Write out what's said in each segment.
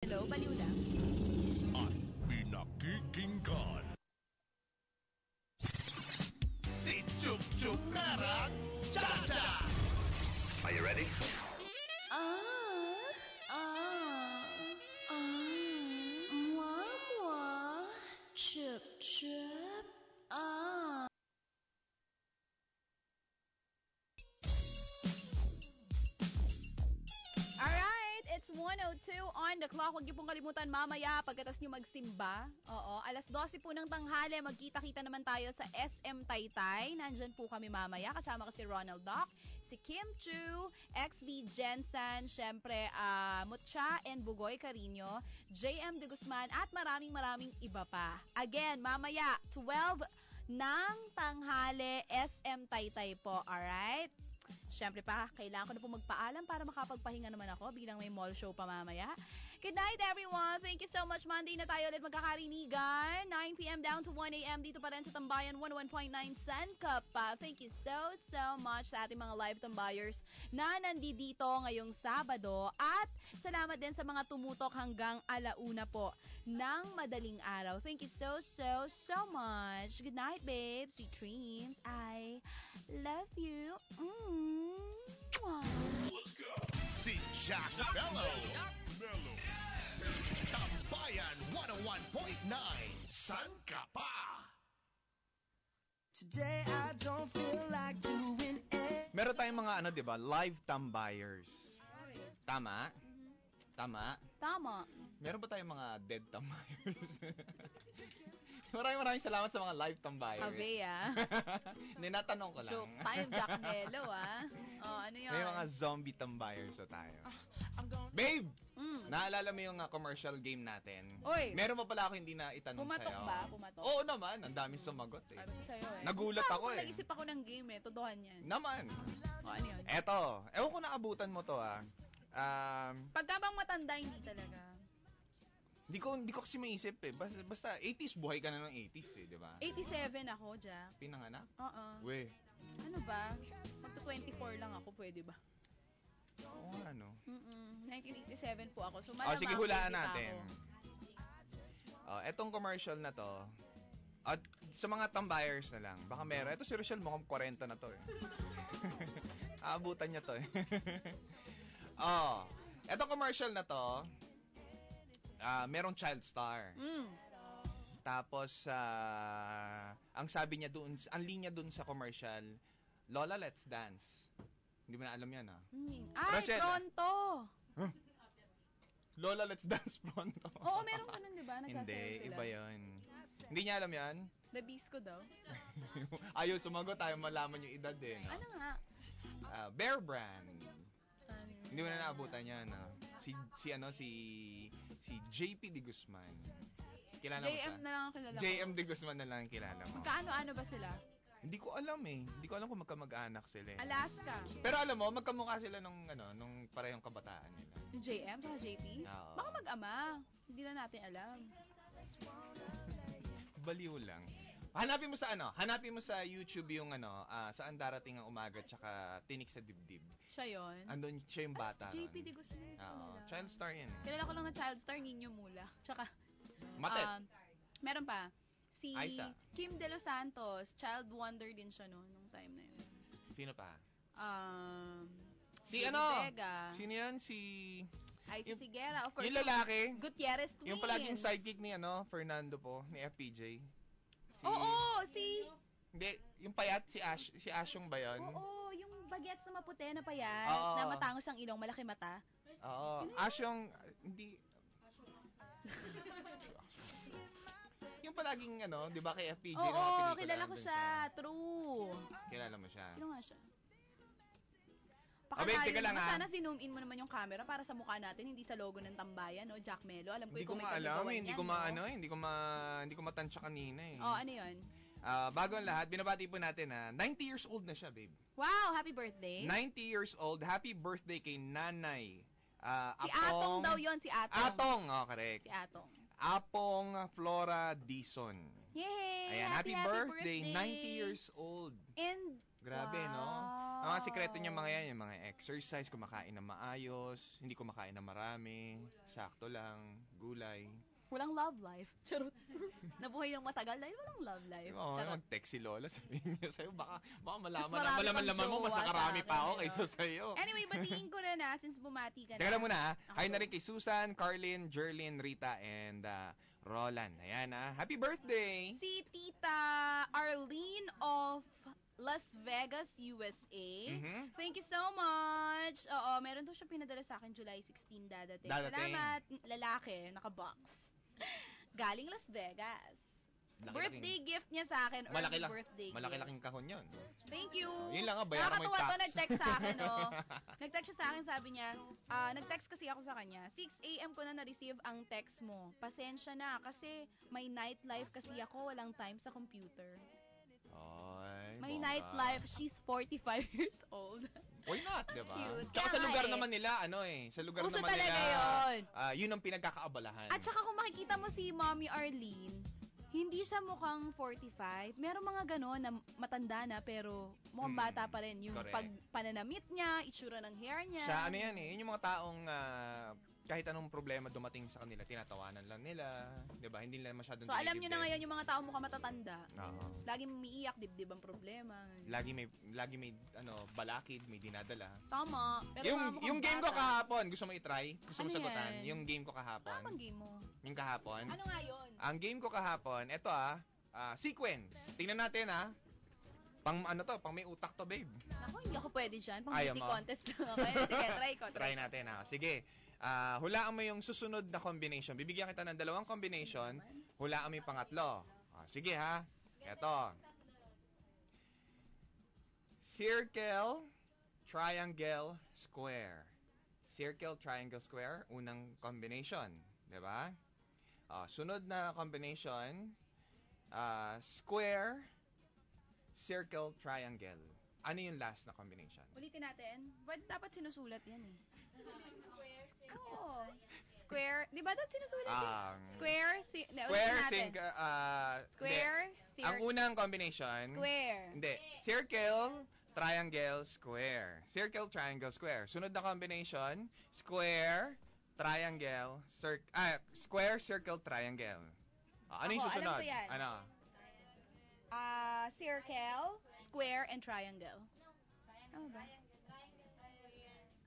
Hello, baliw lang. At pinakikinggan. Si Chup Chup Merak Chacha! Are you ready? Chup chup, Alright, it's 1:02 on the clock. Huwag niyo pong kalimutan mamaya pagkatas niyo magsimba. Oo, alas 12 po ng tanghali, magkita-kita naman tayo sa SM Taytay. Nandyan po kami mamaya. Kasama ko si Ronald Doc, si Kim Chu, XB Jensen, syempre Mutya and Bugoy Carino, JM De Guzman, at maraming iba pa. Again, mamaya, 12 ng tanghali, SM Taytay po, alright? Siyempre pa, kailangan ko na po magpaalam para makapagpahinga naman ako bilang may mall show pa mamaya. Good night, everyone. Thank you so much. Monday na tayo ulit magkakarinigan. 9 p.m. down to 1 a.m. dito pa rin sa Tambayan 101.9 San Kapa. Thank you so much sa ating mga live tambayers na nandito ngayong Sabado. At salamat din sa mga tumutok hanggang alauna po ng madaling araw. Thank you so much. Good night, babe. Sweet dreams. I love you. Let's go! Si Jack Mello. Tambayan 101.9 San Kapa. Today I don't feel like doing it. Meron tayong mga di ba, live tambayers. Tama? Tama. Meron ba tayong mga dead tambayers? Maraming salamat sa mga live tambayers. Abea. Hindi, natanong ko lang. Joke time, Jack Mello, Oh, ano yun? May mga zombie tambayers na tayo. Babe! Naalala mo yung commercial game natin? Oy! Meron pa pala ako hindi na itanong Pumatok sa'yo. ba? Pumatok? Oo naman, ang daming sumagot eh. Sabi ko sa'yo Nagulat ako eh. Nag-isip ako ng game Totohan yan. Naman. Ano yun? Eto, ewan ko naabutan mo to Pagka bang matanda, hindi talaga. Hindi ko kasi maisip eh. Basta 80s, buhay ka na ng 80s eh, di ba? 87 ako, Jack. Pinanganak? Oo. We. Ano ba? Magto-24 lang ako, pwede ba? Oo nga, no? 1987 po ako. So, Sige, hulaan pwede pa natin. ako. Etong commercial na to, at sa mga tambayers na lang, baka meron. Ito si Rochelle, mukhang 40 na to eh. Aabutan niya to eh. Etong commercial na to, merong child star. Tapos, ang sabi niya doon, ang linya doon sa commercial, Lola, let's dance. Hindi mo na alam yan, Ay, Rochelle, pronto! Huh? Lola, let's dance pronto. Oo, meron ganun, di ba? Nagsasayaw Hindi, sila. iba yun. Hindi niya alam yan? The Beast ko daw. Ayaw sumagot, tayo malaman yung edad din. Ano nga? Bear Brand. Hindi mo na naabutan yan, si JP De Guzman. Kilala mo JM siya? na lang ang kilala ko. JM De Guzman na lang ang kilala mo. Magkaano-ano ba sila? Hindi ko alam eh. Hindi ko alam kung magkamag-anak sila. Alaska. Pero alam mo, magkamukha sila nung parehong kabataan nila. Yung JM sa JP? Oo. Baka mag-ama. Hindi na natin alam. Baliw lang. Hanapin mo sa YouTube yung Saan Darating ang Umaga tsaka Tinik sa Dibdib. Siya yun? Andun siya yung bata. JP De Guzman. Oo. Child star yan. Kilala ko lang na child star, Nino Mula. Tsaka, Matet. meron pa. Si Aiza. Kim De Los Santos. Child wonder din siya nung time na yun. Sino pa? Si Vega. Sino yan? Aiza Sigera. Of course. Yung lalaki. Gutierrez Twins. Yung palaging sidekick ni Fernando po, ni FPJ. Oo, Hindi, yung payat, si Asyong ba yun? Oo, yung bagets na maputi na payat, Oo. na matangos ang ilong, malaki mata. Oo. Asyong, hindi... yung palaging, di ba kay FPJ Oo, na pelikula kilala ko nandun siya. True. Kilala mo siya. Sino nga siya? Babe, teka lang, Sana zoom in mo naman yung camera para sa mukha natin, hindi sa logo ng Tambayan, no? Jack Mello. Alam ko Hindi ko may alam, kagagawan hindi yan, ko no? hindi ko matansya kanina eh. Oh, ano yun? Bago ang lahat, binabati po natin 90 years old na siya, babe. Wow, happy birthday. 90 years old, happy birthday kay Nanay. Si Atong daw yon, si Atong. Atong, correct. Si Atong. Apong Flora Dison. Yay! Ayan, happy birthday. 90 years old. And, Grabe, no? wow. Ang mga sikreto niya mga yan, yung mga exercise, kumakain ng maayos, hindi kumakain ng marami, sakto lang, gulay. Walang love life. Charot. Nabuhay ng matagal dahil walang love life. Oo, Charot. mag-text si Lola, sabihin niya sa'yo, baka Mas malaman mo, mas pang nakarami jowa pa ako sa akin, kaysa sa'yo. Anyway, batiin ko na since bumati ka na. Teka lang muna, Okay, hi na go. rin kay Susan, Carlin, Jerlyn, Rita, and Roland. Ayan, happy birthday! Si Tita Arlene of Las Vegas, USA. Mhm. Thank you so much. Oo, meron to siya pinadala sa akin July 16 dadating. Dadating. Salamat, lalaki, naka-box. Galing Las Vegas. Birthday gift niya sa akin, early birthday gift. Malaki-laking kahon yun. Thank you. Yun lang bayaran mo yung Nakakatuwa tax. to, nag-text sa akin, Nag-text siya sa akin, sabi niya, nag-text kasi ako sa kanya, 6 a.m. ko na na-receive ang text mo. Pasensya na, kasi may nightlife kasi ako, walang time sa computer. Ay, May bongga. nightlife, she's 45 years old. Why not, diba? Cute. Tsaka sa Kaya lugar nga naman nila, sa lugar Uso naman talaga nila, yun. Yun ang pinagkakaabalahan. At saka kung makikita mo si Mommy Arlene, hindi siya mukhang 45. Merong mga gano'n na matanda na pero mukhang bata pa rin. Yung correct. pananamit niya, itsura ng hair niya. Sa ano yan yun yung mga taong kahit anong problema dumating sa kanila, tinatawanan lang nila, 'di ba? Hindi nila masyadong So alam niyo na dinidibdib. ngayon yung mga tao mukhang matatanda. Oo. Laging umiiyak, dibdib ang problema. Lagi may balakid, may dinadala. Tama. Pero Yung mga mukhang yung game ko bata. kahapon, gusto mo i-try? Gusto mo Ano sagutan? yan? Yung game ko Ano kahapon. bang game mo? Yung kahapon. Ano nga yun? Ang game ko kahapon, eto sequence. Tingnan natin Pang pang may utak to, babe. Ako, hindi ako pwede dyan. Pang Ayaw beauty mo? contest lang ako. Sige, try ko. Try natin Sige. Hulaan mo yung susunod na combination. Bibigyan kita ng 2 combination. Hulaan mo yung pangatlo. Sige Eto. Circle, triangle, square. Circle, triangle, square. Unang combination. Diba? Sunod na combination. Square, circle, triangle. Ano yung last na combination? Ulitin natin. Dapat sinusulat yan eh. Square. Di ba dapat sinusulat yan? Square. Square, Square, hindi. Ang unang combination. Square. Hindi. Circle, triangle, square. Circle, triangle, square. Sunod na combination. Square, triangle, square, circle, triangle. Ano yung Ako, susunod? alam ko yan. Ano? Circle, square, and triangle. Ano ba?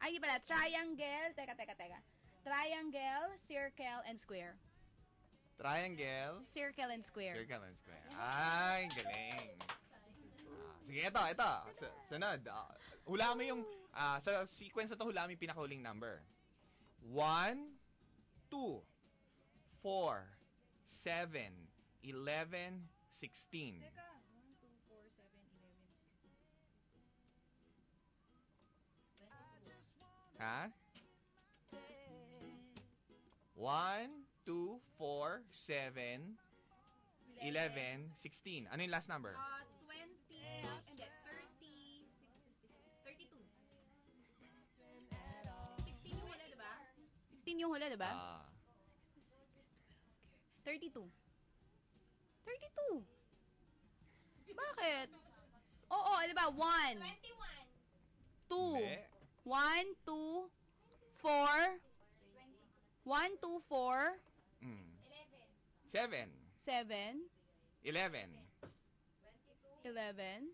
Ay, di pala. Triangle. Teka. Triangle, circle, and square. Triangle, Circle and square. circle, and square. Ay, galing. Sige, ito. Sunod. Hulaan mo yung, sa sequence na to, hulaan mo yung pinakahuling number. 1, 2, 4, 7, 11, 16. Teka. 1, 2, 4, 7, 11, 16. Ha? 1, 2, 4, 7, 11, 16. Ano yung last number? 20, hindi, 32. 16 yung huli, diba? 16 yung huli, diba? 32. 32. Bakit? Oo, di ba? 1. 2. Hindi. 1, 2, 4. 1, 2, 4. 7, 7. 11, 11.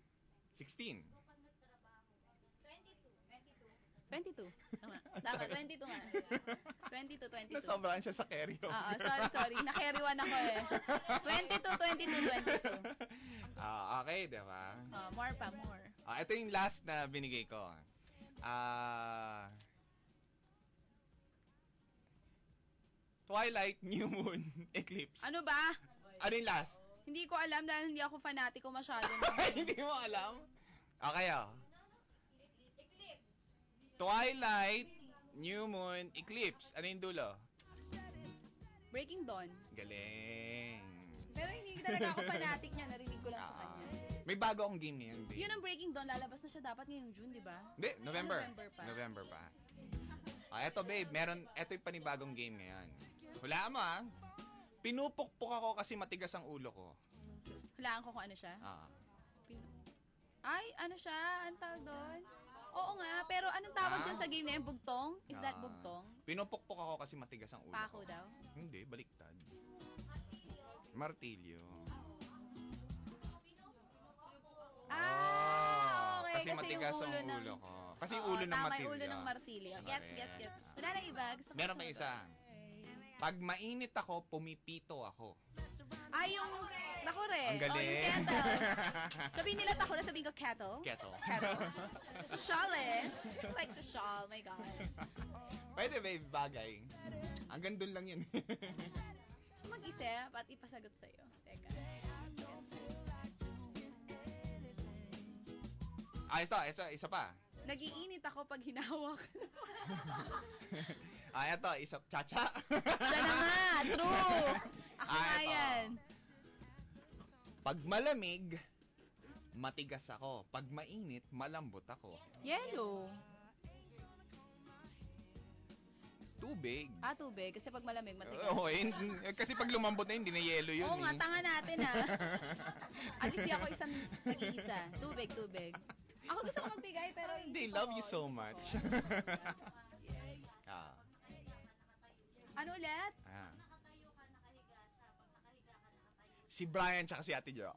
16. 22. Tama, 22 nga. 22, 22. Nasobrahan siya sa carry over. Oo, sorry. Na-carry one ako eh. 22. Okay, diba? More. Ito yung last na binigay ko. Twilight, New Moon, Eclipse. Ano ba? Ano yung last? Hindi ko alam dahil hindi ako fanatiko masyado. Hindi mo alam? Okay, Twilight, New Moon, Eclipse. Ano yung dulo? Breaking Dawn. Galing. Pero hindi talaga ako fanatic niya. Narinig ko lang sa kanya. May bago akong game ngayon, babe. Yun ang Breaking Dawn. Lalabas na siya dapat ngayong June, di ba? Hindi, November. November pa. Eto babe, ito yung panibagong game ngayon. Hulaan mo Pinupukpok ako kasi matigas ang ulo ko. Hulaan ko kung ano siya. Ay, ano siya? Anong tawag doon? Oo nga, pero anong tawag dyan sa game na yun? Bugtong? Is that bugtong? Pinupukpok ako kasi matigas ang ulo Pako ko. daw? Hindi, baliktad. Martilyo. Okay. Kasi matigas ang ulo ko. Kasi yung ulo ng tama, martilyo. yung ulo ng martilyo. Gets. Wala na iba. Gusto ko Meron pa sumunod. isa. Pag mainit ako, pumipito ako. Ay, yung... Naku rin. Ang galing. Yung kettle. Sabihin nila tako na sabihin ko kettle. Kettle. Shawl eh. Like to shawl. My God. Pwede ba bagay? Hanggang dun lang yun. Mag-isip at ipasagot sa'yo. Teka. Isa pa. Nagiinit ako pag hinawak. Ito, isa. Chacha. Siya na nga. True. Ako nga ito. yan. Pag malamig, matigas ako. Pag mainit, malambot ako. Yellow. Tubig. Tubig. Kasi pag malamig, matigas. Oo, kasi pag lumambot na hindi na yelo yun. Oo nga, tanga natin At least di ako isang nag-iisa. Tubig. Ako gusto ko magbigay, pero They love you so much. Ano ulit? Si Brian tsaka si Ate Jo.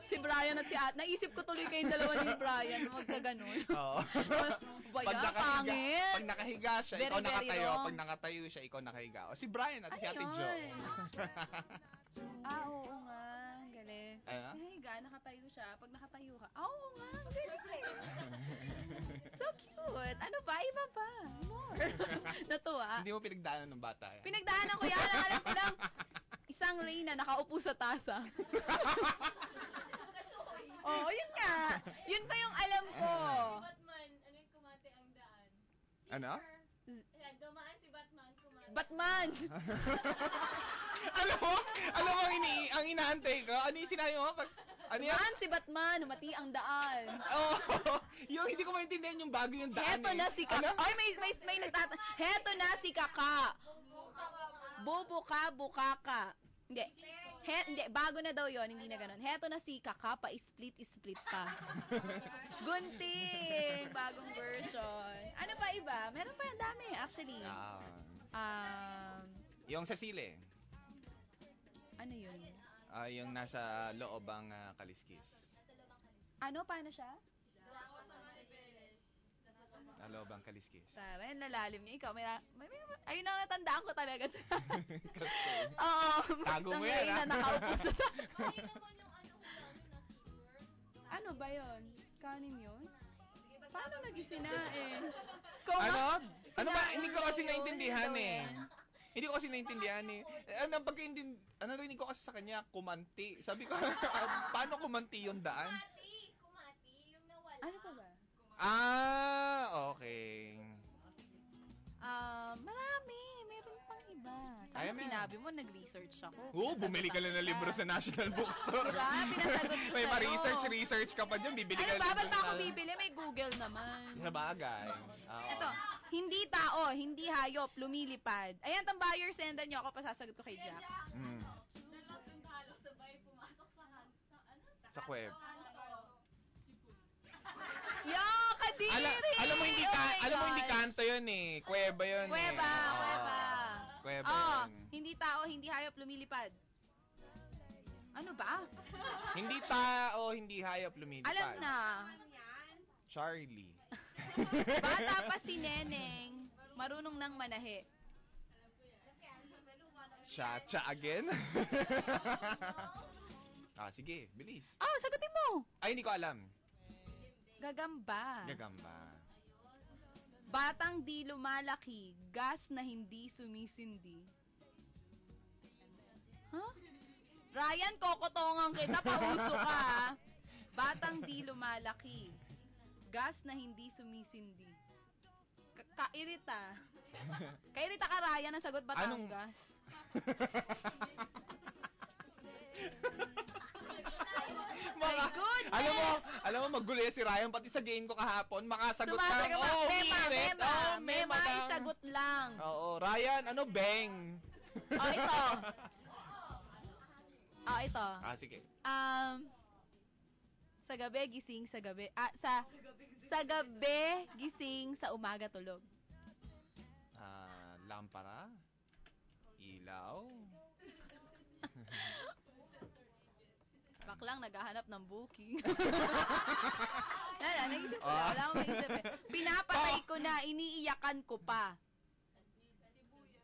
Si Brian at si At. Naisip ko tuloy kayong dalawa ni Brian. Magkaganon. Oo. Baya, pangit. Pag nakahiga siya, Very, ikaw very nakatayo. wrong. Pag nakatayo siya, ikaw nakahiga. O si Brian at si Ate Jo. Oo nga. Galing. Nahiga, nakatayo siya. Pag nakatayo ka, oo nga. Galing. So cute. Ano pa? Iba pa. More. Natuwa. Hindi mo pinagdaanan ng bata yan. Pinagdaanan ko yan. Alam ko lang, isang Reyna nakaupo sa tasa. Oo, yun nga. Yun pa yung alam ko. Batman, ano yung kumate ang daan? Ano? Dumaan si Batman, kumate. Batman! Alam mo ang inaantay ko? Ano yung sinabi mo? Ano yan? Dumaan si Batman, mati ang daan. Yung hindi ko maintindihan yung bago yung daan. Heto na si Kaka. Ano? Ay, may Heto na si Kaka. Bobo ka, buka ka. Hindi. Hindi, bago na daw yon, hindi na ganun. Heto na si Kaka, pa-split pa. Gunting! Bagong version. Ano pa iba? Meron pa yung dami, actually. Yung sa sili. Ano yun? Yung nasa loobang kaliskis. Ano? Paano siya? Loobang kaliskis. Tara, nalalim niya. Ikaw, ayun ang natandaan ko talaga. Oo. Tago mo yan, na nakaupo sa Ayun naman yung ano ko lang, yung na-keyword. Ano ba yun? Kanin yun? Paano nag-isinain? Ano ba? Hindi ko kasi naintindihan eh. Hindi ko kasi naintindihan eh. Ano rin ko kasi sa kanya, kumanti. Sabi ko, paano kumanti yung daan? Kumati, yung nawala. Ano pa ba? Okay. Marami. Meron pang iba. Ay, Kaya sinabi mo, nag-research ako. Bumili ka lang ng libro sa National Bookstore. Diba? Pinasagot ko May sa'yo. research ka pa dyan. Bibili ka Ano ba? Ba't ng pa ako bibili? May Google naman. Sa bagay. Ito, hindi tao, hindi hayop, lumilipad. Ayan, tambayer, sendan niyo ako, pasasagot ko kay Jack. Dalawang sundalo sabay pumasok sa Sa web. Yo, kadiri! Alam mo hindi Oh my hindi gosh. kanto 'yun eh. Kuweba 'yun eh. Kuweba. Kuweba Oh, 'yun. hindi tao, hindi hayop, lumilipad. Ano ba? Hindi tao, hindi hayop lumilipad. Alam na. Charlie. Bata pa si Neneng, marunong nang manahe. Cha again? Sige, bilis. Oh, sagutin mo. Ay, hindi ko alam. Gagamba. Gagamba. Batang di lumalaki, gas na hindi sumisindi. Huh? Ryan, kokotongan kita, pauso ka ha. Batang di lumalaki, gas na hindi sumisindi. Kairita. Kairita ka, Ryan, ang sagot Batangas. My goodness! Alam mo, magulo si Ryan, pati sa game ko kahapon, makasagot ka. Sumasagot ka. Umirit. Mema, isagot lang. lang. Oo, Ryan, ano, Beng? Ito. Ito. Sige. Sa gabi, gising sa gabi. Sa gabi, gising, sa umaga, tulog. Lampara? Ilaw? Baklang naghahanap ng booking. Naisip ko na. Wala akong maisip eh. Pinapatay ko na, iniiyakan ko pa.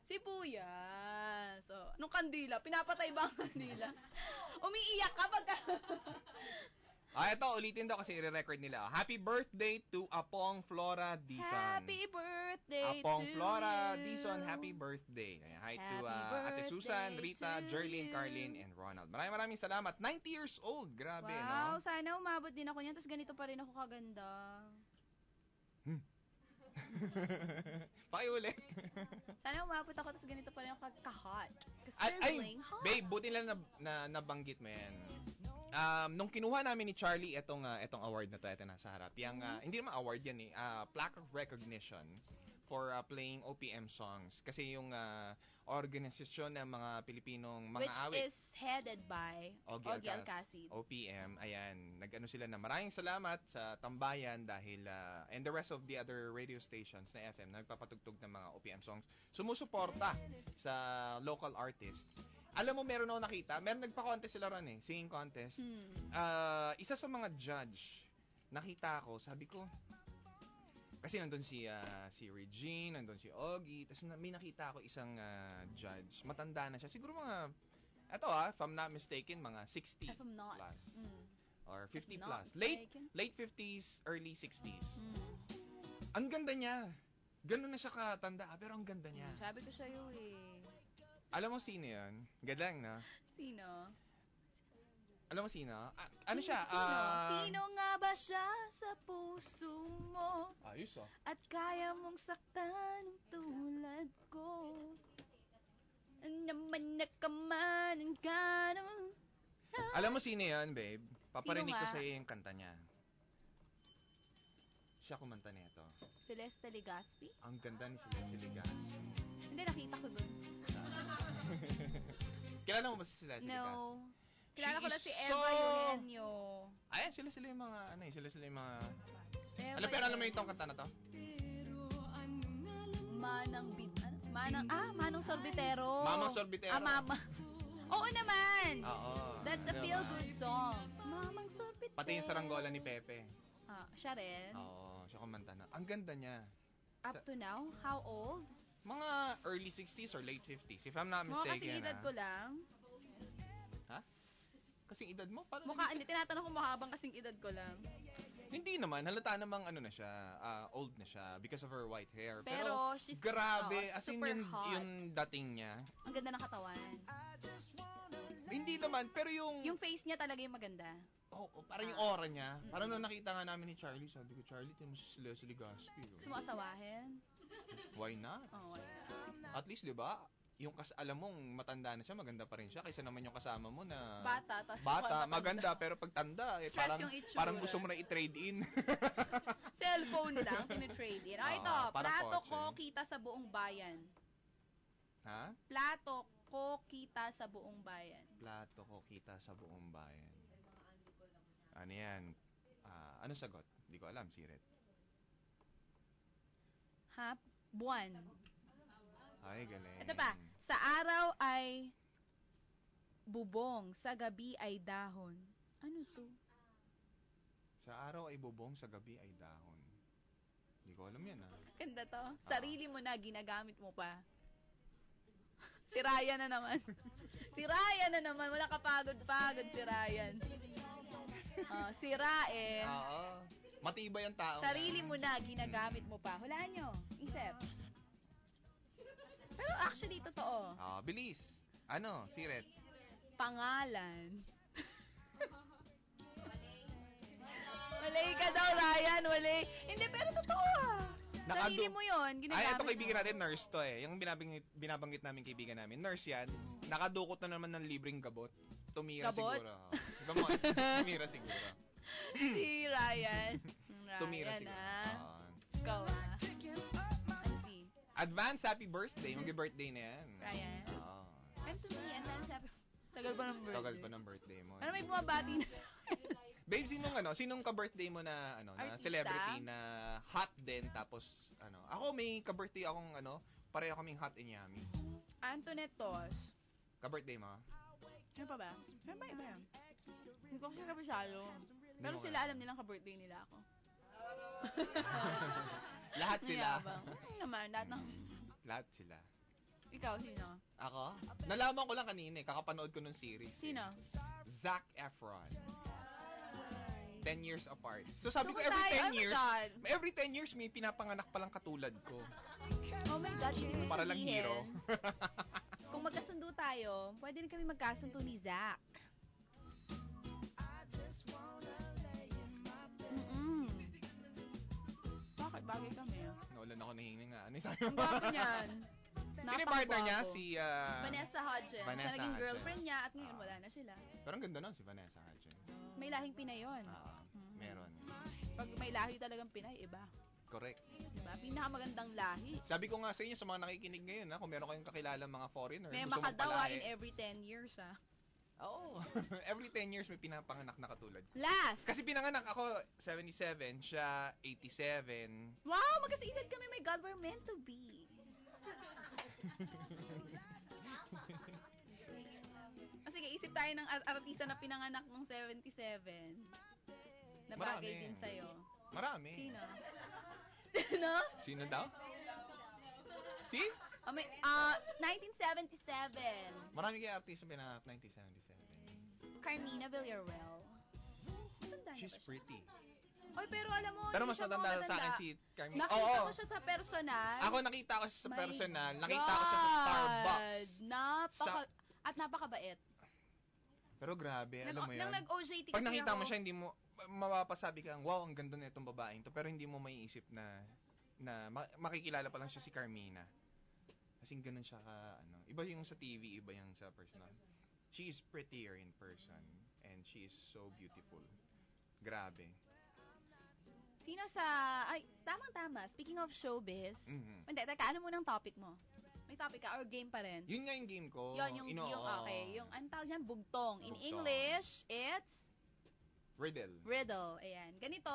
Sibuyas. So, anong kandila? Pinapatay ba ang kandila? Umiiyak ka pagka... Ito, ulitin daw kasi i-record nila. Happy birthday to Apong Flora Dizon. Happy birthday Apong to Flora you. Dizon, happy birthday. Ayan, hi to Happy Ate Susan, birthday Rita, to Jerlyn, you. Carlin, and Ronald. Maraming salamat. 90 years old. Grabe, Wow, no? sana umabot din ako niyan. Tapos ganito pa rin ako kaganda. Pakiulit. Sana umabot ako tapos ganito pa rin ako ka-hot. Ay, Sizzling hot. babe, buti lang na nabanggit mo yan. Nung kinuha namin ni Charlie etong award na to, ito nasa harap. Yung, hindi naman award yan eh. Plaque of recognition for playing OPM songs. Kasi yung organisasyon ng mga Pilipinong mga Which awit. is headed by Ogie Alcacid. OPM, ayan. Nag-ano sila na maraming salamat sa tambayan dahil, and the rest of the other radio stations na FM na nagpapatugtog ng mga OPM songs, sumusuporta sa local artist. Alam mo, meron ako nakita, meron nagpa-contest sila ron eh, singing contest. Isa sa mga judge, nakita ko, sabi ko, kasi nandun si Regine, nandun si Ogie, tapos may nakita ako isang judge, matanda na siya, siguro mga, if I'm not mistaken, mga 60 If I'm not. plus. Or 50 If not plus. mistaken. Late 50s, early 60s. Ang ganda niya. Ganun na siya katanda, pero ang ganda niya. Sabi ko sa'yo eh. Alam mo sino yun? Galang, no? Sino? Alam mo sino? Ano siya? Sino nga ba siya sa puso mo? Ayos, oh. At kaya mong saktan ng tulad ko? Naman nakamanan ka naman. Alam mo sino yan, babe? Paparinig Sino ko nga? sa'yo yung kanta niya. Siya kumanta nito. Celeste Legaspi? Ang ganda ni Celeste Legaspi. Hindi, nakita ko dun. Kilala mo ba si Celeste Legaspi? No. Kilala ko She na is si Eva Eugenio. Ayan, sila yung mga, sila yung mga... Eva Alam mo Eugenio. itong kanta na to? Manang Sorbitero. Mama Sorbitero. Mama. Oo naman. Oo. That's a diba? feel-good song. Mamang Sorbitero. Pati yung saranggola ni Pepe. Siya rin. Oo, siya kumanta na. Ang ganda niya. Up to now, how old? Mga early 60s or late 50s, if I'm not Mukha mistaken. kasing edad ko lang. Ha? Kasing edad mo? Paano Hindi, tinatanong ko mahabang kasing edad ko lang. Hindi naman, halata namang ano na siya, old na siya because of her white hair. Pero she's grabe, as in super yung, hot. yung dating niya. Ang ganda ng katawan. Hindi naman, pero yung... Yung face niya talaga yung maganda. Parang yung aura niya. Parang nung nakita nga namin ni Charlie, sabi ko, Charlie, tiyan mo si Leslie Gaspi. Sumasawahin. Why not? Oh, At least, di ba, yung alam mong matanda na siya, maganda pa rin siya. Kaysa naman yung kasama mo na... Bata, tas Bata, matanda. maganda, pero pag tanda, Stress yung itsura. parang gusto mo na i-trade in. Cellphone lang, tinitrade in. Ito, parang plato kotse. ko kita sa buong bayan. Ha? Plato ko kita sa buong bayan. Plato ko kita sa buong bayan. Ano yan? Ano sagot? Hindi ko alam, Siret. Buwan. Ay, galing. Ito pa, sa araw ay bubong, sa gabi ay dahon. Ano to? Sa araw ay bubong, sa gabi ay dahon. Hindi ko alam yan, Ganda to. Sarili mo na, ginagamit mo pa. Si Ryan na naman. Si Ryan na naman. Wala ka pagod-pagod si Ryan. Si Rae. Oo. Matibay ang tao. Sarili mo na, ginagamit mo pa. Hulaan nyo. Isip. Pero actually, totoo. Bilis. Ano, Siret? Pangalan. Walay ka daw, Ryan. Walay. Hindi, pero totoo Sarili mo yun. Ginagamit ito kaibigan mo. natin, nurse to eh. Yung binabanggit namin kaibigan namin. Nurse yan. Nakadukot na naman ng libreng gabot. Tumira Gabot? siguro. Gamot. Tumira siguro. Si Ryan. Tumira Ryan, siguro. Ikaw, Advance happy birthday. Mag-birthday na yan. Ryan. Oo. And to me, and then sabi, tagal pa ng birthday. Tagal pa ng birthday mo. Ano may bumabati na sa akin? Babe, sinong ka-birthday mo na na Artista? celebrity na hot din tapos ako may ka-birthday akong pareho kaming hot and yummy. Antoinette Tos. Ka-birthday mo? Ano pa ba? Ano ba iba yan? Hindi ko kasi kabisado. Pero mo sila alam. alam nilang ka-birthday nila ako. Lahat sila. Mayabang. Naman, lahat ng... Lahat sila. Ikaw, sino? Ako? Nalaman ko lang kanina kakapanood ko ng series. Sino? Zac Efron. 10 years apart. So sabi ko Doon every tayo. 10 Oh my years, God. every 10 years may pinapanganak palang katulad ko. Oh my God, yun yung Para lang sabihin. hero. Kung magkasundo tayo, pwede rin kami magkasundo ni Zac. Bakit? Bagay kami. Nawalan ako ng nga. Ano yung sabi Ang mo? gwapo niyan. Sino yung partner niya? Napakagwapo. Si Vanessa Hudgens. Vanessa Siya naging Hudgens. girlfriend niya at ngayon wala na sila. Pero ang ganda nun si Vanessa Hudgens. May lahing Pinay yun. Meron. Pag may lahi talagang Pinay, iba. Correct. Diba? Pinakamagandang lahi. Sabi ko nga sa inyo, sa mga nakikinig ngayon, kung meron kayong kakilala mga foreigner, May gusto mong makadawa palahi. in every 10 years, ah. Oo. Every 10 years may pinapanganak na katulad. Last! Kasi pinanganak ako 77, siya 87. Wow! Magkasiedad kami. My God, we're meant to be. Sige, isip tayo ng artista na pinanganak ng 77. Na bagay Marami. din sa'yo. Marami. Sino? Sino? Sino daw? Si? 1977. Marami kaya artista pinanganak 1977. Carmina Villarreal. Matanda na She's ba siya? pretty. Oy, pero alam mo, Pero hindi mas siya matanda mga sa akin si Carmina. Nakita Oo. ko siya sa personal. Ako nakita ko siya sa My personal. Nakita ko siya sa Starbucks. God! At napakabait. Pero grabe, alam mo Nang yan. nag-OJT Pag kasi nakita mo ako- siya, hindi mo, mapapasabi ka, wow, ang ganda na itong babaeng to. Pero hindi mo maiisip na makikilala pa lang siya si Carmina. Kasing ganun siya iba yung sa TV, iba yung sa personal. She is prettier in person. And she is so beautiful. Grabe. Sino sa... Ay, tamang-tama. Speaking of showbiz. Mhm. Hindi, teka, ano munang topic mo? May topic ka or game pa rin? Yun nga yung game ko. Yun, yung okay. Yung, anong tawag dyan? Bugtong. In Bugtong. English, it's Riddle. riddle. Ayan. Ganito.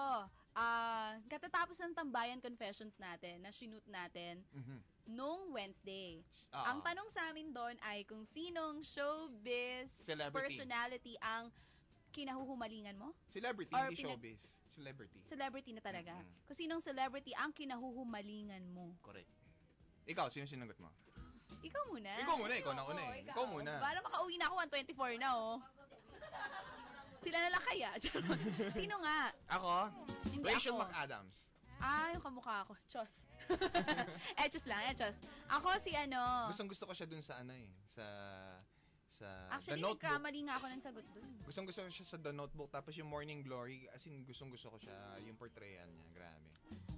Katatapos ng Tambayan Confessions natin, na shoot natin, Mhm. nung Wednesday. Oo. Ang tanong sa amin doon ay kung sinong showbiz Celebrity. personality ang kinahuhumalingan mo? Celebrity, Or hindi showbiz. Celebrity. Celebrity na talaga. Mm-mm. Kung sinong celebrity ang kinahuhumalingan mo? Correct. Ikaw, sino sinagot mo? Ikaw muna. Ikaw muna, ikaw na una eh. Ikaw muna. Para makauwi na ako, 124 na oh. Sila na lang kaya. Sino nga? Ako? Hindi Rachel ako. McAdams. Yung kamukha ko. Chos. Chos lang, chos. Ako si Gustong-gusto ko siya dun sa sa Actually, The Notebook. nagkamali nga ako ng sagot dun. Gustong-gusto ko siya sa The Notebook. Tapos yung Morning Glory, as in gustong-gusto ko siya, yung portrayal niya. Grabe.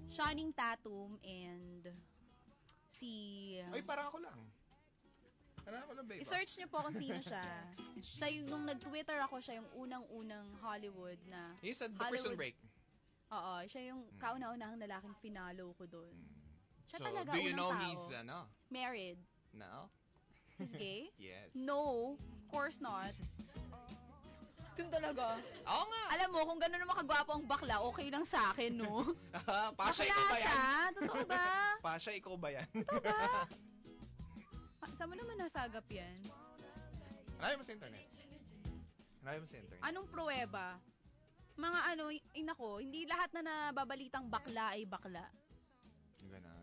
Shining Tatum and si... Ay, parang ako lang. Parang ako lang, babe. I-search niyo po kung sino siya. Siya yung, nung nag-Twitter ako, siya yung unang-unang Hollywood na... Yung sa The Prison Hollywood. Break. Oo, siya yung kauna-unahang lalaking finalo ko doon. Siya So, talaga do you unang know tao. he's, Married. no? He's gay? Yes. No, of course not. Yun talaga. Oo nga. Alam mo, kung gano'n naman kagwapo ang bakla, okay lang sa akin, no? Pasha, Bakla ikaw ba yan? siya? Totoo ba? Pasha, ikaw ba yan? Totoo ba? Saan mo naman nasagap yan? Marami mo sa internet. Marami mo sa internet. Anong pruweba? Mga inako, hindi lahat na nababalitang bakla ay bakla. Ganun.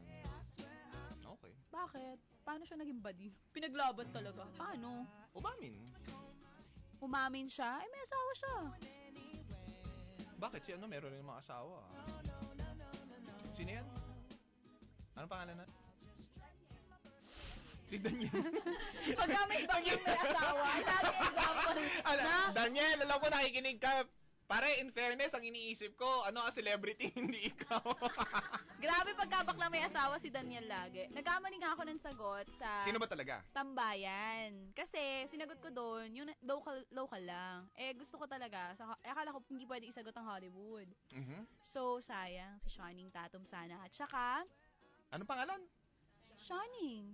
Okay. Bakit? Paano siya naging buddy? Pinaglaban talaga. Paano? Umamin. Umamin siya? Ay, may asawa siya. Bakit? Si meron rin mga asawa. Sino yan? Anong pangalan na? Si Daniel. Pagka may bagyang may asawa, lagi example na, Daniel, alam ko nakikinig ka. Pare, in fairness, ang iniisip ko, ang celebrity, hindi ikaw. grabe pagkabakla may asawa si Daniel lagi. Nagkamali nga ako ng sagot sa Sino ba talaga? Tambayan. Kasi, sinagot ko doon, yung local lang. Gusto ko talaga. Akala ko hindi pwede isagot ang Hollywood. Mhm. So, sayang. Si Shining Tatum sana. At saka, Anong pangalan? Channing.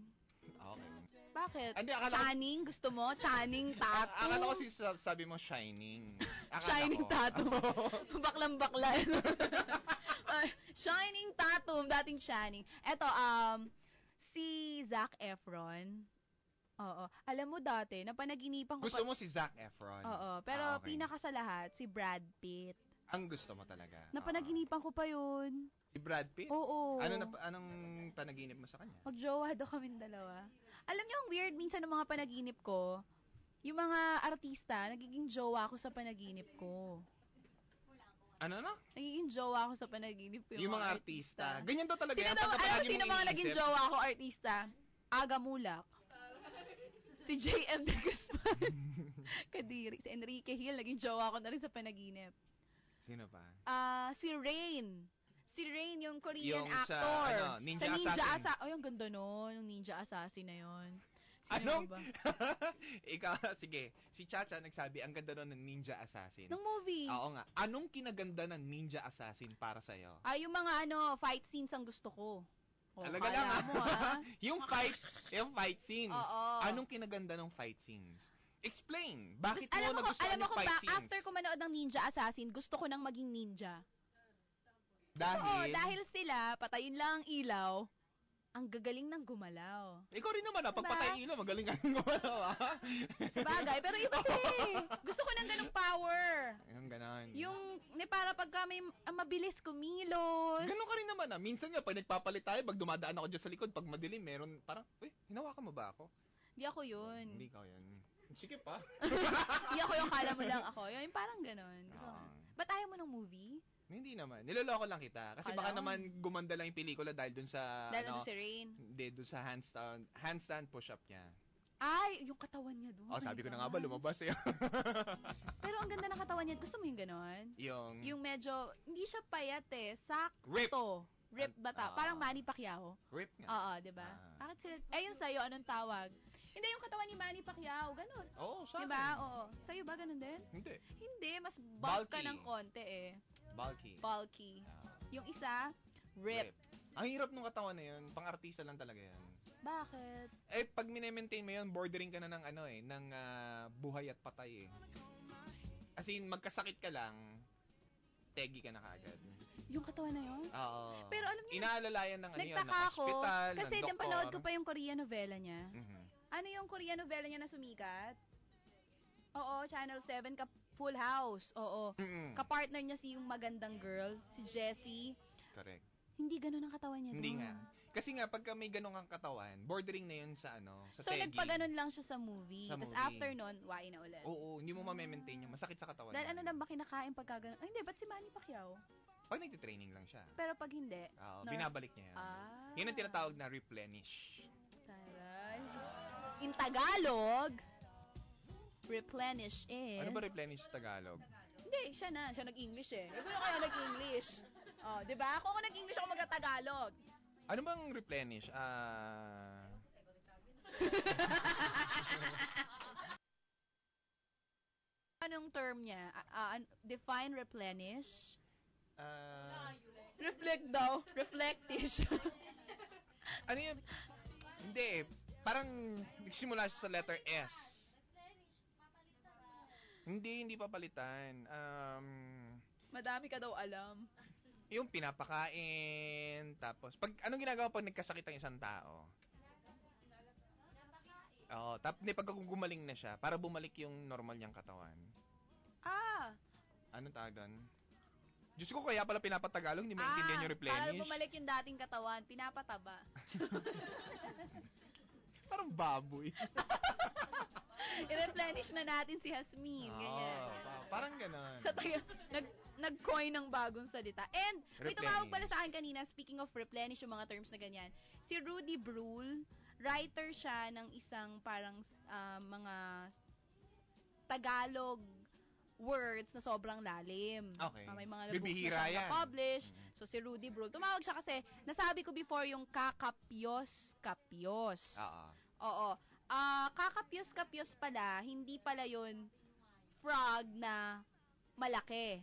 Okay. Bakit? Hindi, akala ko- Channing? Gusto mo? Channing Tatum? Akala ko sabi mo Shining. Akala Shining ko. Tatum. Baklang-bakla. Shining Tatum. Dating Channing. Eto, si Zac Efron. Oo. Alam mo dati, napanaginipan ko Gusto mo si Zac Efron? Oo. Pero Okay. pinaka sa lahat, si Brad Pitt. Ang gusto mo talaga? Napanaginipan ko pa yun. Si Brad Pitt? Oo. Anong panaginip mo sa kanya? Magjowa daw kaming dalawa. Alam niyo, ang weird minsan ng mga panaginip ko, yung mga artista, nagiging jowa ako sa panaginip ko. Ano? Nagiging jowa ako sa panaginip ko. Yung mga artista. Ganyan daw talaga Sino yan. daw, Pagka alam palagi sino mong mga naging iniisip. jowa ako artista? Aga Mulak. Si JM de Guzman. Kadiri. Si Enrique Hill, naging jowa ko na rin sa panaginip. Sino pa? Si Rain. Si Rain, yung Korean Yung sa, actor. Ninja sa Ninja Assassin. Ay, ang ganda nun. Yung Ninja Assassin na yun. Anong? ba? Ikaw, sige. Si Chacha nagsabi, ang ganda nun ng Ninja Assassin. Ng movie. Oo nga. Anong kinaganda ng Ninja Assassin para sa'yo? Yung mga fight scenes ang gusto ko. Talaga kala lang, mo, ha? yung fight scenes. Oo. Anong kinaganda ng fight scenes? Explain. Bakit mo Alam mo nagustuhan kung yung fight scenes? after ko manood ng Ninja Assassin, gusto ko nang maging ninja. Dahil? Oo, dahil sila, patayin lang ang ilaw, ang gagaling ng gumalaw. Ikaw rin naman, Diba? pagpatay ilaw, magaling ka rin gumalaw, ha? Sabagay, pero iba sila eh. Gusto ko ng ganung power. Yung ganon. Yung, para pagka may mabilis kumilos. Ganon ka rin naman, ha? Minsan nga, pag nagpapalit tayo, pag dumadaan ako dyan sa likod, pag madilim, meron parang, hinawakan mo ba ako? Hindi ako yun. Hindi ikaw yan. Sige pa. Hindi ako yung kala mo lang ako. Yung parang ganon. Gusto ko. Oo. Ba't ayaw mo ng movie? Hindi naman. Niloloko lang kita. Kasi baka Kala ko. naman gumanda lang yung pelikula dahil dun sa, Dahil nandun si Rain. hindi, dun sa handstand push-up niya. Ay, yung katawan niya doon. Oh, sabi ko na nga ba, lumabas eh. Pero ang ganda ng katawan niya. Gusto mo yung ganon? Yung medyo, hindi siya payat eh. Sakto. Rip. Rip bata. Parang Manny Pacquiao. Rip nga. Oo, di ba? Bakit sila, yung sa'yo, anong tawag? Hindi, yung katawan ni Manny Pacquiao. Ganon. Oo, sa Di ba? Oo. Sa'yo ba ganon din? Hindi. Hindi, mas bulk ka Bulky. ng konti eh. Bulky. Yung isa, rip. Ang hirap nung katawan na yun. Pang-artista lang talaga yan. Bakit? Pag mine-maintain mo yun, bordering ka na ng ng buhay at patay eh. As in, magkasakit ka lang, tegi ka na kaagad. Yung katawan na yun? Oo. Pero alam niyo, inaalalayan ng nagtaka ako, hospital, kasi ng din panood ko pa yung Korean novela niya. Mhm. Ano yung Korean novela niya na sumikat? Oo, Channel 7, Full House. Oo. Mhm. Kapartner niya si yung magandang girl, si Jessie. Correct. Hindi ganun ang katawan niya Hindi doon. nga. Kasi nga, pagka may ganong kang katawan, bordering na yun sa sa So, tegi. nagpaganon lang siya sa movie. Sa Tapos movie. after nun, wain na ulit. Oo, hindi mo ma-maintain yung masakit sa katawan. Dahil yan. ano lang ba kinakain pagka ganun? Ay, hindi, ba't si Manny Pacquiao? Pag nagtitraining lang siya. Pero pag hindi, Oo, No. binabalik niya yan. Yun ang tinatawag na replenish. Taray. In Tagalog, replenish is... Ano ba replenish sa Tagalog? Hindi, siya nag-English eh. Ikaw na kaya nag-English. Oh, 'di ba? Ako nag-English, ako magta-Tagalog. Ano bang replenish? Anong term niya? Define replenish? Reflect daw. Reflectish. Ano yun? Hindi, parang nagsimula siya sa letter S. Hindi papalitan. Madami ka daw alam. Yung pinapakain, tapos, anong ginagawa pag nagkasakit ang isang tao? Oo, pag gumaling na siya, para bumalik yung normal niyang katawan. Anong tawag doon? Diyos ko, kaya pala pinapatagalog, hindi maintindihan yung replenish. Para bumalik yung dating katawan, pinapataba. Parang baboy. I-replenish na natin si Hasmin. Ganyan. Parang ganon. Sa tayo, nag-coin ng bagong salita. And, may tumawag pala sa akin kanina, speaking of replenish, yung mga terms na ganyan. Si Rudy Brule, writer siya ng isang parang mga Tagalog words na sobrang lalim. Okay. May mga Bibihira books na yan. publish. So, si Rudy Brule. Tumawag siya kasi, nasabi ko before yung kakapyos-kapyos. Oo. Kakapyos-kapyos pala, hindi pala yun frog na malaki.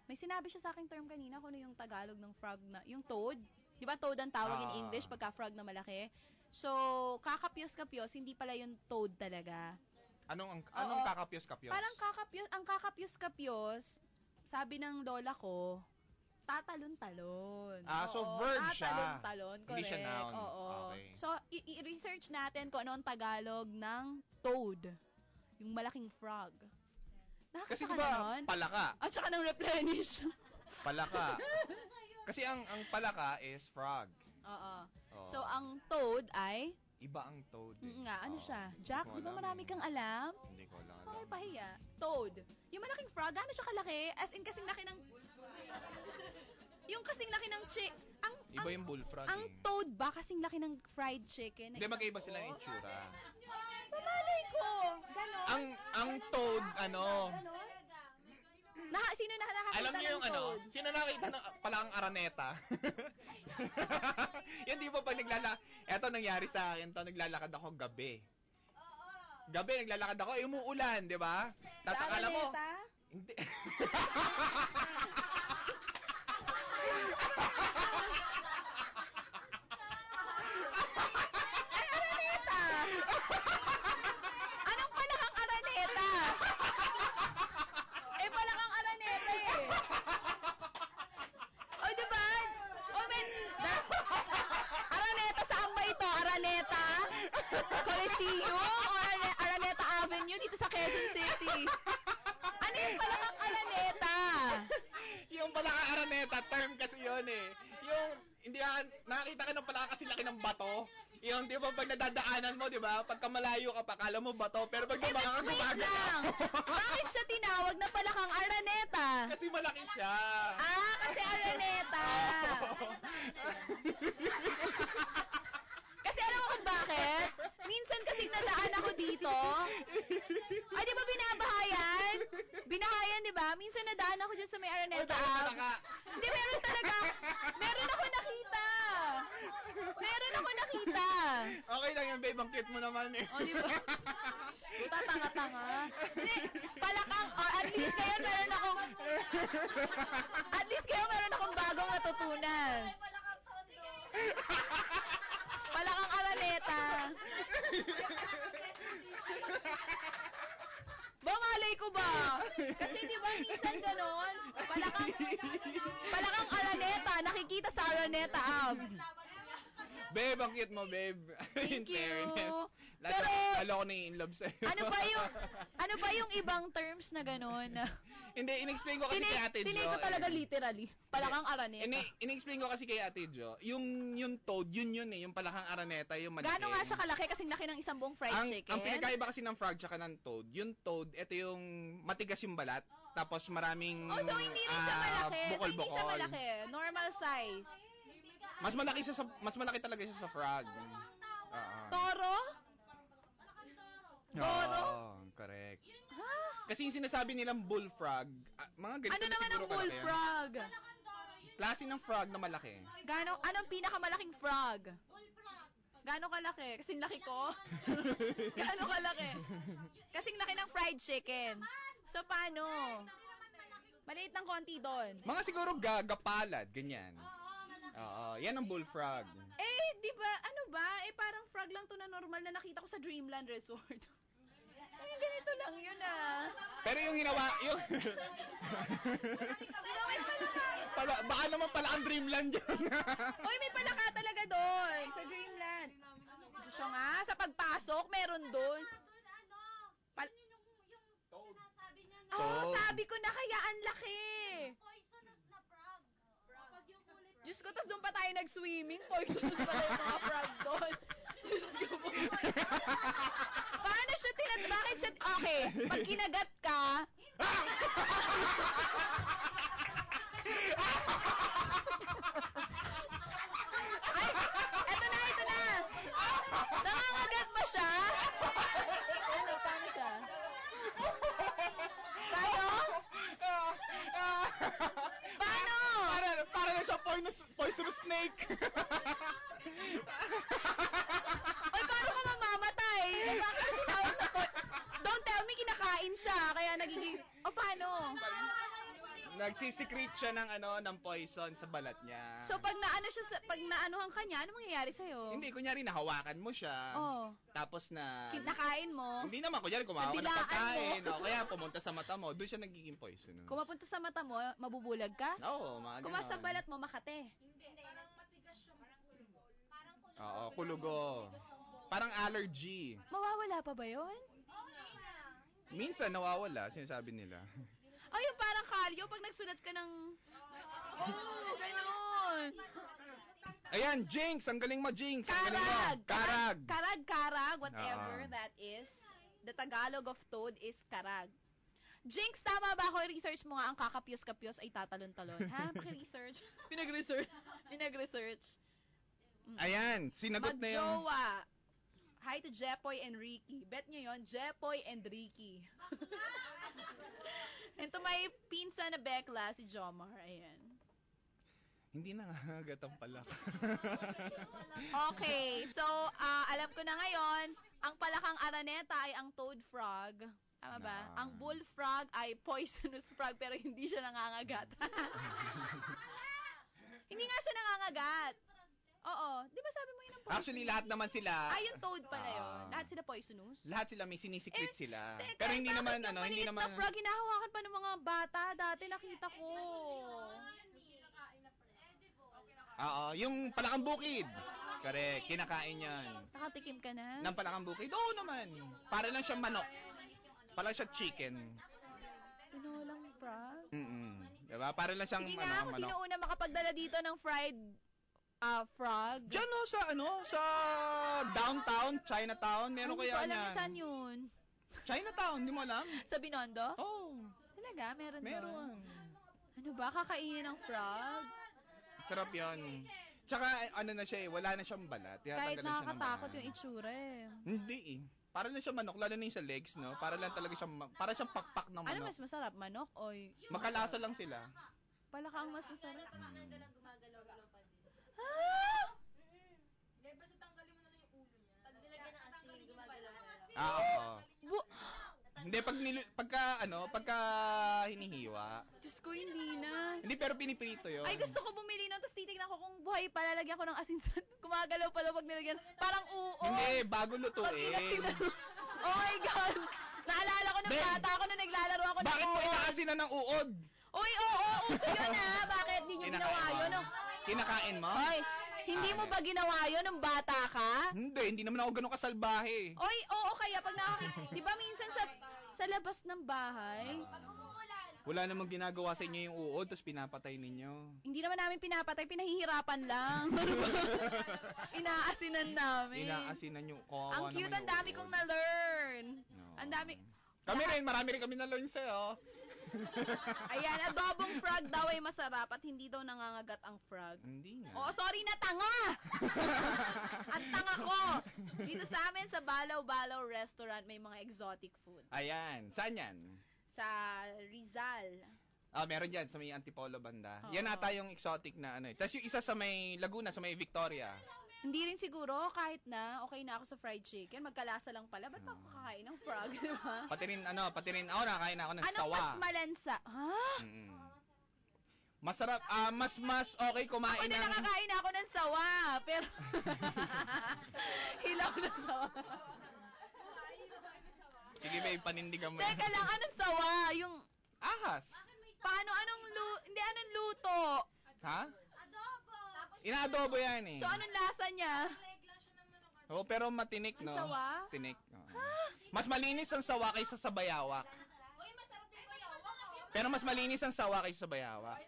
May sinabi siya sa akin term kanina kung ano yung Tagalog ng frog na, yung toad. Di ba toad ang tawag in Ah. English pagka frog na malaki? So, kakapyos-kapyos, hindi pala yung toad talaga. Anong Oo. kakapyos-kapyos? Parang ang kakapyos-kapyos, sabi ng lola ko, tatalon-talon. So Oo, verb siya. tatalon-talon, Hindi siya correct. noun. Oo. Okay. So, i-research natin kung ano ang Tagalog ng toad. Yung malaking frog. Kasi Nakakasaka diba, naman. palaka. At saka ng replenish. Palaka. Kasi ang palaka is frog. Oo. Oo. So, ang toad ay, Iba ang toad. nga, ano Oo. siya? Jack, Hindi ko di ba alam marami eh. kang alam? Hindi ko alam. Okay, pahiya. Toad. Yung malaking frog, gaano siya kalaki? As in, kasing laki ng... Yung kasing laki ng Iba yung bullfrog ang toad ba kasing laki ng fried chicken? Hindi, magkaiba sila ng itsura. Pamalay ko! Ganon? Ang toad, ano, Sino na nakakita alam niyo yung ng ano, toad? sino nakita ng palakang araneta? Yan di ba pag eto nangyari sa akin to, naglalakad ako gabi. Gabi, naglalakad ako, umuulan, di ba? Tapos Sa akala mo, Araneta? hindi. Ay, Araneta! Anong palakang Araneta? Palakang Araneta eh. O, diba? Araneta, saan ba ito? Araneta? Coliseum? O Araneta Avenue dito sa Quezon City? Ano yung palakang Araneta? Yung palakang araneta, term kasi yun eh. Yung, hindi ka, nakakita ka ng palaka kasi laki ng bato. Yung, di ba, pag nadadaanan mo, di ba, pagka malayo ka pa, kala mo bato, pero pag dumaka ka, Wait gumagalaw. lang. Bakit siya tinawag na palakang Araneta? Kasi malaki siya. Kasi Araneta. Kasi alam mo kung bakit? Minsan kasing nadaan ako dito. Ay, di ba binabahayan? Binahayan, di ba? Minsan nadaan ako dyan sa may Araneta Ay, Ave. palaka. Hindi, meron talaga. Meron ako nakita. Meron ako nakita. Okay lang yan, babe. Ang cute mo naman eh. O, di ba? Puta, tanga-tanga. Hindi, palakang, at least ngayon meron akong bagong natutunan. Palakang Araneta. Malay ko ba? Kasi di ba minsan ganon? Palakang Araneta, nakikita sa Araneta Ave. Babe, ang cute mo, babe. In Thank you. fairness. Pero- Lalo ko na in love sa'yo. Ano ba yung ibang terms na ganon? Hindi, in-explain ko kasi kay Ate Jo. Tinay ko talaga literally. Palakang Araneta. In-explain ko kasi kay Ate Jo, yung toad, yun eh, yung palakang araneta, yung malaki. Gaano nga siya kalaki? Kasing laki ng isang buong fried chicken. Ang pinagkaiba kasi ng frog tsaka ng toad, yung toad, ito yung matigas yung balat, tapos maraming Oh, so hindi rin siya malaki. So hindi siya bukol-bukol. malaki. Normal size. Mas malaki talaga siya sa frog. Oo. Toro? Toro? Oo, correct. Ha? Kasi yung sinasabi nilang bullfrog, mga ganito Ano na naman ang siguro kalaki yan. bullfrog? Klase ng frog na malaki. Anong pinakamalaking frog? Gaano kalaki? Kasing laki ko? Gaano kalaki? Kasing laki ng fried chicken. So, paano? Maliit ng konti doon. Mga siguro gagapalad, ganyan. Oo, yan ang bullfrog. Di ba, ano ba? Parang frog lang to na normal na nakita ko sa Dreamland Resort. Ay, ganito lang yun Pero yung ginawa, yung... baka naman pala ang Dreamland yun. Uy, may palaka talaga doon sa Dreamland. Gusto nga, sa pagpasok, meron doon. Toad. Sabi ko na kaya ang laki. Diyos ko, tas doon pa tayo nag-swimming. Poisonous pala yung mga frog doon. Diyos ko po. Paano siya bakit siya, okay, pag kinagat ka, ay, eto na. Nangangagat ba siya? Ano, paano siya? Paano? Paano? Para na siya poisonous snake. Ay, paano ka mamamatay? Bakit tinawag na Don't tell me kinakain siya, kaya nagiging... O, paano? Nagsisecrete siya ng ng poison sa balat niya. So, pag naanuhan ka niya, ano mangyayari sa'yo? Hindi, kunyari nahawakan mo siya. Oh. Tapos na... Kinakain mo. Hindi naman, kunyari kumawa ka ng Nadilaan pagkain. O, kaya pumunta sa mata mo, doon siya nagiging poisonous. Kung mapunta sa mata mo, mabubulag ka? Oo, mga Kung ganon. sa balat mo, makate. Hindi, parang matigas siya. Parang kulugo. Parang kulugo. Oo, kulugo. Parang allergy. Mawawala pa ba yun? Minsan nawawala, sinasabi nila. Ay, yung parang kalyo, pag nagsulat ka ng... Oh, ganon. Ayan, Jinx! Ang galing mo, Jinx! Ang galing mo. Karag! Karag! Karag, whatever Oo. that is. The Tagalog of toad is karag. Jinx, tama ba ako? I-research mo nga ang kakapyos-kapyos ay tatalon-talon. Ha? Paki-research. Pinag-research. Ayan, sinagot na yung... Magjowa. Hi to Jepoy and Ricky. Bet nyo yun, Jepoy and Ricky. And to my pinsan na Bekla, si Jomar. Ayan. Hindi na nga gatang palak. Okay, so alam ko na ngayon, ang palakang araneta ay ang toad frog. Tama ba? Ah. Ang bullfrog ay poisonous frog pero hindi siya nangangagat. Hindi nga siya nangangagat. Oo. Di ba sabi mo yun ang poisonous? Actually, lahat naman sila... Ay, yung toad pala yun. Ah. Lahat sila poisonous? Lahat sila may sinisiklit sila. Teka, Pero hindi bakit naman, yung hindi maliit naman... na frog, hinahawakan pa ng mga bata. Dati nakita ko. Oo, yung palakang bukid. Correct, kinakain yan. Nakatikim ka na? Ng palakang bukid? Oo naman. Para lang siyang manok. Para lang siya chicken. Pinulang frog? Diba? Para lang siyang Sige nga, kung manok. sino una makapagdala dito ng fried frog. Diyan sa downtown, Chinatown, meron Hindi kaya ko alam niyan. kung saan yun. Chinatown, di mo alam? Sa Binondo? Oh, Talaga? Meron doon? meron. Ano ba? Kakainin ng frog? Sarap yun. Tsaka ano na siya wala na siyang balat. Kahit Tinatanggalan siya ng nakakatakot balat. yung itsura eh. Hindi eh. Para lang siya manok, lalo na yung sa legs, no? Para lang talaga siyang, para siyang pakpak ng Ano manok. mas masarap? Manok o Magkalasa lang sila. palaka ang mas masarap? Gumagalaw-galaw pa din. Ah! Hindi, basta tanggalin mo na lang yung ulo niya. Pag nilagyan ng asin, gumagalaw-galaw. Oo. Bu- Hindi pagka hinihiwa. Diyos ko, hindi na. Hindi pero piniprito 'yon. Ay, gusto ko bumili nun, tapos titignan ko kung buhay pa, lalagyan ko ng asin sa... Gumagalaw pala pag nilagyan. Parang uod. Hindi, bago Pag lutuin. tinatignan. Oh my God! Naalala ko ng Ben, bata ako na naglalaro ako ng Bakit mo uod. inaasinan ng uod? Uy, oo, uso yun ah. Bakit di nyo ginawa yun? No? Kinakain mo? Hoy, hindi mo ba ginawa yun nung bata ka? Hindi naman ako ganun kasalbahe. Oy, oo, kaya pag nakakita, di ba minsan sa labas ng bahay, Wala namang ginagawa sa inyo yung uod, tapos pinapatay ninyo. hindi naman namin pinapatay, pinahihirapan lang. Inaasinan namin. Inaasinan yung kawawa Ang cute, naman ang yung dami uod. kong na-learn. No. Ang dami. Kami rin, marami rin kami na-learn sa'yo. Ayan, adobong frog daw ay masarap at hindi daw nangangagat ang frog. Hindi nga. Oo, sorry na, tanga! Ang tanga ko! Dito sa amin, sa Balaw-Balaw Restaurant, may mga exotic food. Ayan, saan yan? Sa Rizal. Meron dyan sa may Antipolo banda. Oo. Yan ata yung exotic na ano. Tapos yung isa sa may Laguna, sa may Victoria. Hindi rin siguro, kahit na, okay na ako sa fried chicken. Magkalasa lang pala. Ba't ako kakain ng frog, di ba? Pati rin, nakakain ako ng Anong sawa. mas malansa? Ha? Mm-mm. Masarap, mas okay Ako kumain din ng... nakakain ako ng sawa, pero... Hilaw na sawa. Sige babe, panindigan mo. Teka lang, anong sawa? Yung... Ahas. Paano, hindi, anong luto? Ha? Adobo! Tapos Inaadobo yan eh. So, anong lasa niya? regla siya ng manok. Oo, pero matinik, no? Ang sawa? Tinik. Oo. Mas malinis ang sawa kaysa sa bayawak. Uy, masarap din ba yawa? Pero mas malinis ang sawa kaysa sa bayawak.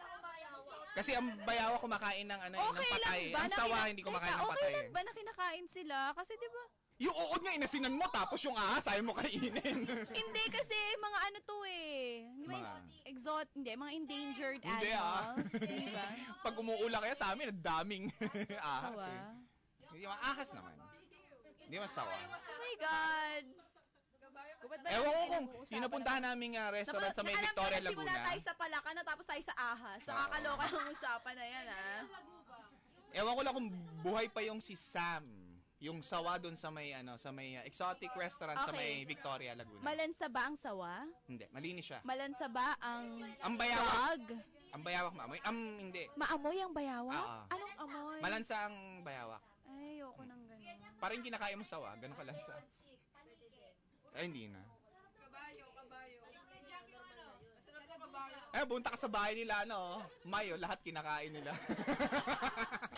Kasi ang bayawak kumakain ng ng Okay patay. lang ba? Ang sawa hindi kumakain ng Okay patay. lang ba na kinakain sila? Kasi di ba? Yung uod nga inasinan mo tapos yung ahas ayaw mo kainin. Hindi kasi mga ano to eh. Hindi ba? Mga- Mga endangered Hindi, animals. Di ba? Pag umuula kaya sa amin, ang daming ahas. Sawa. Eh. Hindi mga ahas naman. Hindi mga sawa. Oh my God. Ba't ba Ewan ko natin kung pinag-uusapan sinupuntahan naming restaurant sa may Alam Victoria, ko, nagsimula Laguna. tayo sa Palacan na tapos tayo sa Ahas. Nakakaloka ng usapan na yan, ah. Ewan ko lang kung buhay pa yung si Sam. Yung sawa doon sa may exotic restaurant sa Okay. may Victoria, Laguna. Malansa ba ang sawa? Hindi, malinis siya. Malansa ba ang Ang bayawak. dog? Ang bayawak maamoy. Hindi. Maamoy ang bayawak? Oo. Anong amoy? Malansa ang bayawak. Ay, ayoko nang ganun. Parang kinakain mo sawa, ganun kalansa. Ay, hindi na. Bunta ka sa bahay nila, Mayo, lahat kinakain nila.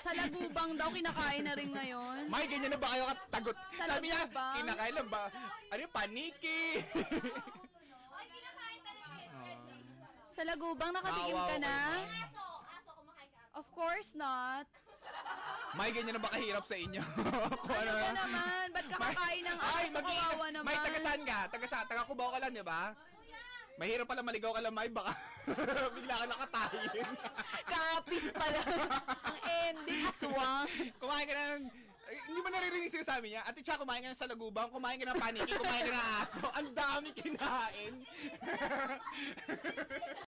Sa lagubang daw, kinakain na rin ngayon. May, ganyan na ba kayo katagot? Sa Sabi niya, lagubang. kinakain na ba? Ano yung paniki? Ay, kinakain talaga. Sa lagubang, nakatikim Maawa ka ko na? naman. Aso, kumakain ka. Of course not. May, ganyan na ba kahirap sa inyo? Kung Ano ba naman? Ba't ka kakain ng aso? Kawawa naman. May, taga-saan ka? Taga Cubao ka lang, di ba? Mahirap pala maligaw ka lang, May, baka bigla ka nakatayin. Kapis pala. Ang ending, aswang. Kumain ka ng... Hindi mo naririnig sinasabi niya? Ate Cha, kumain ka na sa lagubang, kumain ka ng paniki, kumain ka ng aso. Ang dami kinain.